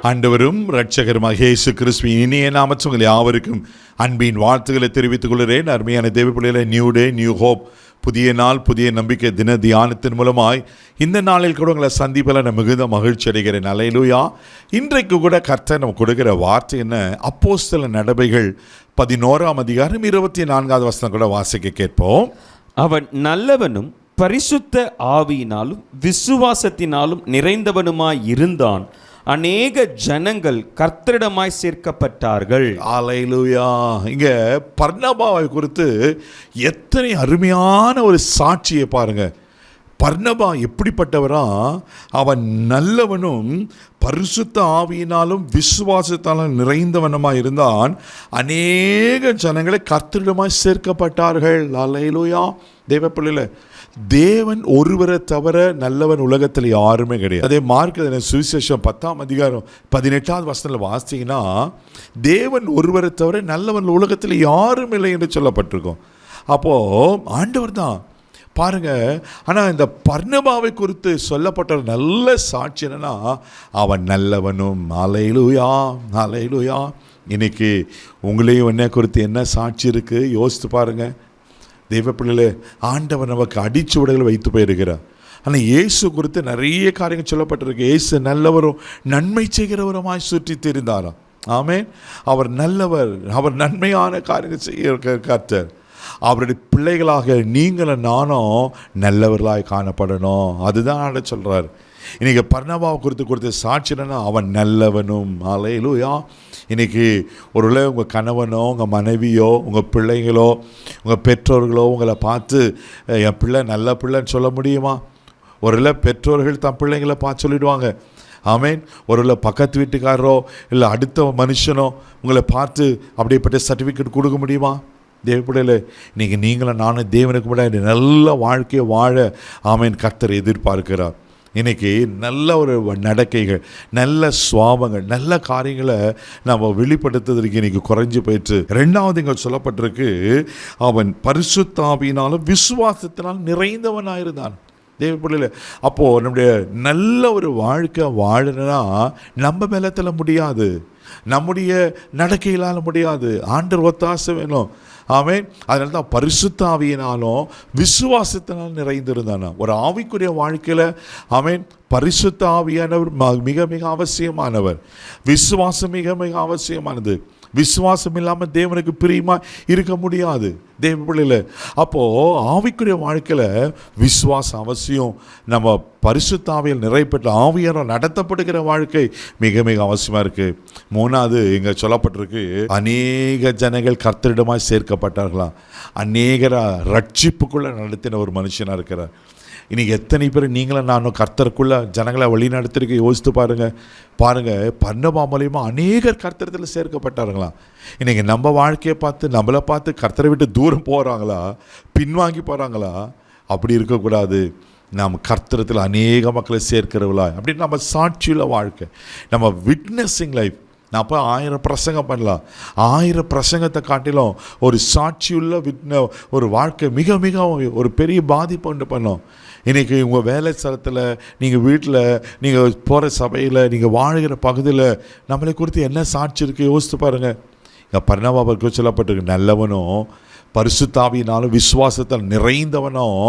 ஆண்டவரும் இரட்சகருமாக இயேசு கிறிஸ்துவின் இனிய நாமத்தில் உங்கள் யாவருக்கும் அன்பின் வாழ்த்துக்களை தெரிவித்துக் கொள்கிறேன். அருமையான தேவ பிள்ளைகளே, நியூ டே நியூ ஹோப், புதிய நாள் புதிய நம்பிக்கை தின தியானத்தின் மூலமாய் இந்த நாளில் கூட உங்களை சந்திப்பில் நான் மிகுந்த மகிழ்ச்சி அடைகிறேன். அல்லேலூயா. இன்றைக்கு கூட கர்த்தர் நம்ம கொடுக்கிற வார்த்தை என்ன? அப்போஸ்தல நடபைகள் 11ஆம் அதிகாரம் 24வது வசனம் கூட வாசிக்க கேட்போம். அவன் நல்லவனும் பரிசுத்த ஆவியினாலும் விசுவாசத்தினாலும் நிறைந்தவனுமாய் இருந்தான். அநேக ஜனங்கள் கர்த்தரிடமாய் சேர்க்கப்பட்டார்கள். அல்லேலூயா. இங்க பர்னபாவை குறித்து எத்தனை அருமையான ஒரு சாட்சியை பாருங்க. பர்னபா எப்படிப்பட்டவரா? அவன் நல்லவனும் பரிசுத்த ஆவியினாலும் விசுவாசத்தாலும் நிறைந்தவனுமாய் இருந்தான். அநேக ஜனங்களை கர்த்தரிடமாய் சேர்க்கப்பட்டார்கள். அல்லேலூயா. தேவ பிள்ளைகளே, தேவன் ஒருவரை தவிர நல்லவன் உலகத்தில் யாருமே கிடையாது. அதே மார்க் சுவிசேஷம் 10ஆம் அதிகாரம் 18வது வசனத்தில் வாசித்தீங்கன்னா, தேவன் ஒருவரை தவிர நல்லவன் உலகத்தில் யாரும் இல்லை என்று சொல்லப்பட்டிருக்கும். அப்போது ஆண்டவர் தான் பாருங்க. ஆனால் இந்த பர்னபாவை குறித்து சொல்லப்பட்ட ஒரு நல்ல சாட்சி என்னன்னா, அவன் நல்லவனும். அல்லேலூயா, அல்லேலூயா. இன்னைக்கு உங்களையும் என்ன குறித்து என்ன சாட்சி இருக்குது யோசித்து பாருங்கள். தெய்வ பிள்ளைகளே, ஆண்டவர் நமக்கு அடிச்சுவடுகளை வைத்து போயிருக்கிறார். ஆனால் இயேசு குறித்து நிறைய காரியங்கள் சொல்லப்பட்டிருக்கு. இயேசு நல்லவரும் நன்மை செய்கிறவருமாய் சுற்றி தெரிந்தாராம். ஆமென். அவர் நல்லவர், அவர் நன்மையான காரியங்கள் செய்ய கர்த்தர். அவருடைய பிள்ளைகளாக நீங்களும் நானும் நல்லவர்களாய் காணப்படணும். அதுதான் ஆண்ட சொல்கிறார். இன்றைக்கி பர்னபாவை குறித்து கொடுத்த சாட்சி என்னன்னா, அவன் நல்லவனும். அல்லேலூயா. இன்றைக்கி ஒருவேளை உங்கள் கணவனோ உங்கள் மனைவியோ உங்கள் பிள்ளைங்களோ உங்கள் பெற்றோர்களோ உங்களை பார்த்து என் பிள்ளை நல்ல பிள்ளைன்னு சொல்ல முடியுமா? ஒருவேளை பெற்றோர்கள் தன் பிள்ளைங்களை பார்த்து சொல்லிவிடுவாங்க. ஆமேன். ஒருவேளை பக்கத்து வீட்டுக்காரரோ இல்லை அடுத்த மனுஷனோ உங்களை பார்த்து அப்படிப்பட்ட சர்டிஃபிகேட் கொடுக்க முடியுமா? தேவப்படையில் இன்றைக்கி நீங்களும் நானும் தேவனுக்கு முன்னாடி நல்ல வாழ்க்கையை வாழ ஆமேன் கர்த்தர் எதிர்பார்க்கிறார். இன்றைக்கி நல்ல ஒரு நடக்கைகள், நல்ல சுவாபங்கள், நல்ல காரியங்களை நம்ம வெளிப்படுத்துவதற்கு இன்றைக்கி குறைஞ்சி போயிட்டு. ரெண்டாவது இங்கே சொல்லப்பட்டிருக்கு, அவன் பரிசுத்த ஆவியினாலும் விசுவாசத்தினால் நிறைந்தவனாயிருந்தான். தேவப்பிள்ளையில் அப்போது நம்முடைய நல்ல ஒரு வாழ்க்கை வாழணும்னா நம்ம பலத்தில் முடியாது, நம்முடைய நடக்கையிலால் முடியாது. ஆண்டவர் ஒத்தாசை வேணும். ஆமென். அதனால தான் பரிசுத்த ஆவியினாலும் விசுவாசத்தினால் நிறைந்திருந்தானா. ஒரு ஆவிக்குரிய வாழ்க்கையில் ஆமென் பரிசுத்த ஆவியானவர் மிக மிக அவசியமானவர். விசுவாசம் மிக மிக அவசியமானது. விசுவாசம் இல்லாமல் தேவனுக்கு பிரியமாக இருக்க முடியாது. தேவ பிள்ளையில் அப்போது ஆவிக்குரிய வாழ்க்கையில் விசுவாசம் அவசியம். நம்ம பரிசுத்த ஆவியில் நிறைப்பட்ட ஆவியானவர் நடத்தப்படுகிற வாழ்க்கை மிக மிக அவசியமாக இருக்குது. மூணாவது இங்கே சொல்லப்பட்டிருக்கு, அநேக ஜனங்கள் கர்த்தரிடமாய் சேர்க்கப்பட்டார்களாம். அநேகரை ரட்சிப்புக்குள்ளே நடத்தின ஒரு மனுஷனாக இருக்கிறார். இன்றைக்கி எத்தனை பேர் நீங்களும் நானும் கர்த்தருக்குள்ளே ஜனங்களை வழி நடத்திருக்க யோசித்து பாருங்கள். பர்னபா மூலியமாக அநேகர் கர்த்தரத்தில் சேர்க்கப்பட்டார்களாம். இன்றைக்கி நம்ம வாழ்க்கையை பார்த்து நம்மளை பார்த்து கர்த்தரை விட்டு தூரம் போகிறாங்களா, பின்வாங்கி போகிறாங்களா? அப்படி இருக்கக்கூடாது. நாம் கர்த்தரத்தில் அநேக மக்களை சேர்க்கிறவளா அப்படின்னு நம்ம சாட்சியுள்ள வாழ்க்கை, நம்ம விட்னஸிங் லைஃப். நான் அப்போ 1000 பிரசங்கம் பண்ணலாம். 1000 பிரசங்கத்தை காட்டிலும் ஒரு சாட்சியுள்ள ஒரு வாழ்க்கை மிக மிக ஒரு பெரிய பாதிப்பு உண்டு பண்ணோம். இன்றைக்கி உங்கள் வேலை ஸ்தலத்தில், நீங்கள் வீட்டில், நீங்கள் போகிற சபையில், நீங்கள் வாழ்கிற பகுதியில் நம்மளை குறித்து என்ன சாட்சி இருக்குது யோசித்து பாருங்கள். இங்கே பர்னபாவுக்கு சொல்லப்பட்டிருக்கு, நல்லவனும் பரிசுத்த ஆவியினாலும் விசுவாசத்தால் நிறைந்தவனும்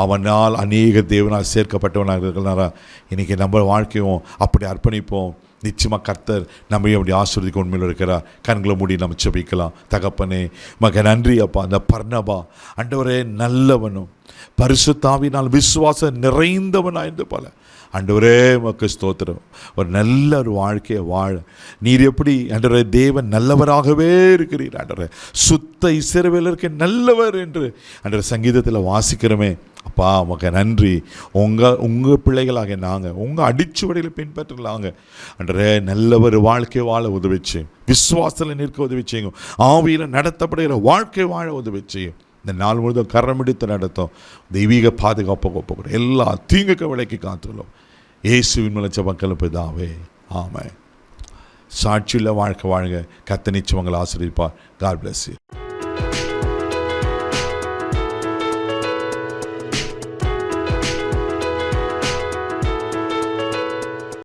அவனால் அநேக தேவனால் சேர்க்கப்பட்டவனாக இருக்கிறாரா. இன்றைக்கி நம்ம வாழ்க்கையும் அப்படி அர்ப்பணிப்போம். நிச்சயமாக கர்த்தர் நம்மையும் அப்படி ஆசீர்வதிக்க உண்மையில் இருக்கிறார். கண்களை மூடி நம்ம ஜெபிக்கலாம். தகப்பனே, மக நன்றி அப்பா. அந்த பர்னபா ஆண்டவரே நல்லவனும் பரிசுத்த ஆவியினால் விசுவாசம் நிறைந்தவனாயிருந்து போல ஆண்டவரே மக்கு ஸ்தோத்திரம். ஒரு நல்ல ஒரு வாழ்க்கையை வாழ நீர் எப்படி ஆண்டவரே தேவன் நல்லவராகவே இருக்கிறீர். ஆண்டவரே சுத்த இஸ்ரவேலருக்கு நல்லவர் என்று ஆண்டவரே சங்கீதத்தில் வாசிக்கிறோமே. அப்பா உமக்கு நன்றி. உங்கள் பிள்ளைகளாக நாங்கள் உங்கள் அடிச்சுவடையில் பின்பற்றலாங்க ஆண்டவரே நல்ல ஒரு வாழ்க்கை வாழ உதவிச்சு, விசுவாசத்தில் நிற்க உதவிச்சையும், ஆவியில் நடத்தப்படுகிற வாழ்க்கை வாழ உதவிச்சையும். இந்த நாள் முழுதும் கரமெடுத்து நடத்தும். தெய்வீக பாதுகாப்பு ஒப்புக்கூட எல்லா தீங்குக்கு விலைக்கு காத்துள்ளோம். இயேசுவின் மூலம் மக்கள் பிதாவே ஆமென். சாட்சியுள்ள வாழ்க்கை வாழுங்க. கர்த்தர் நிச்சயம் உங்களை ஆசீர்வதிப்பார். God bless you.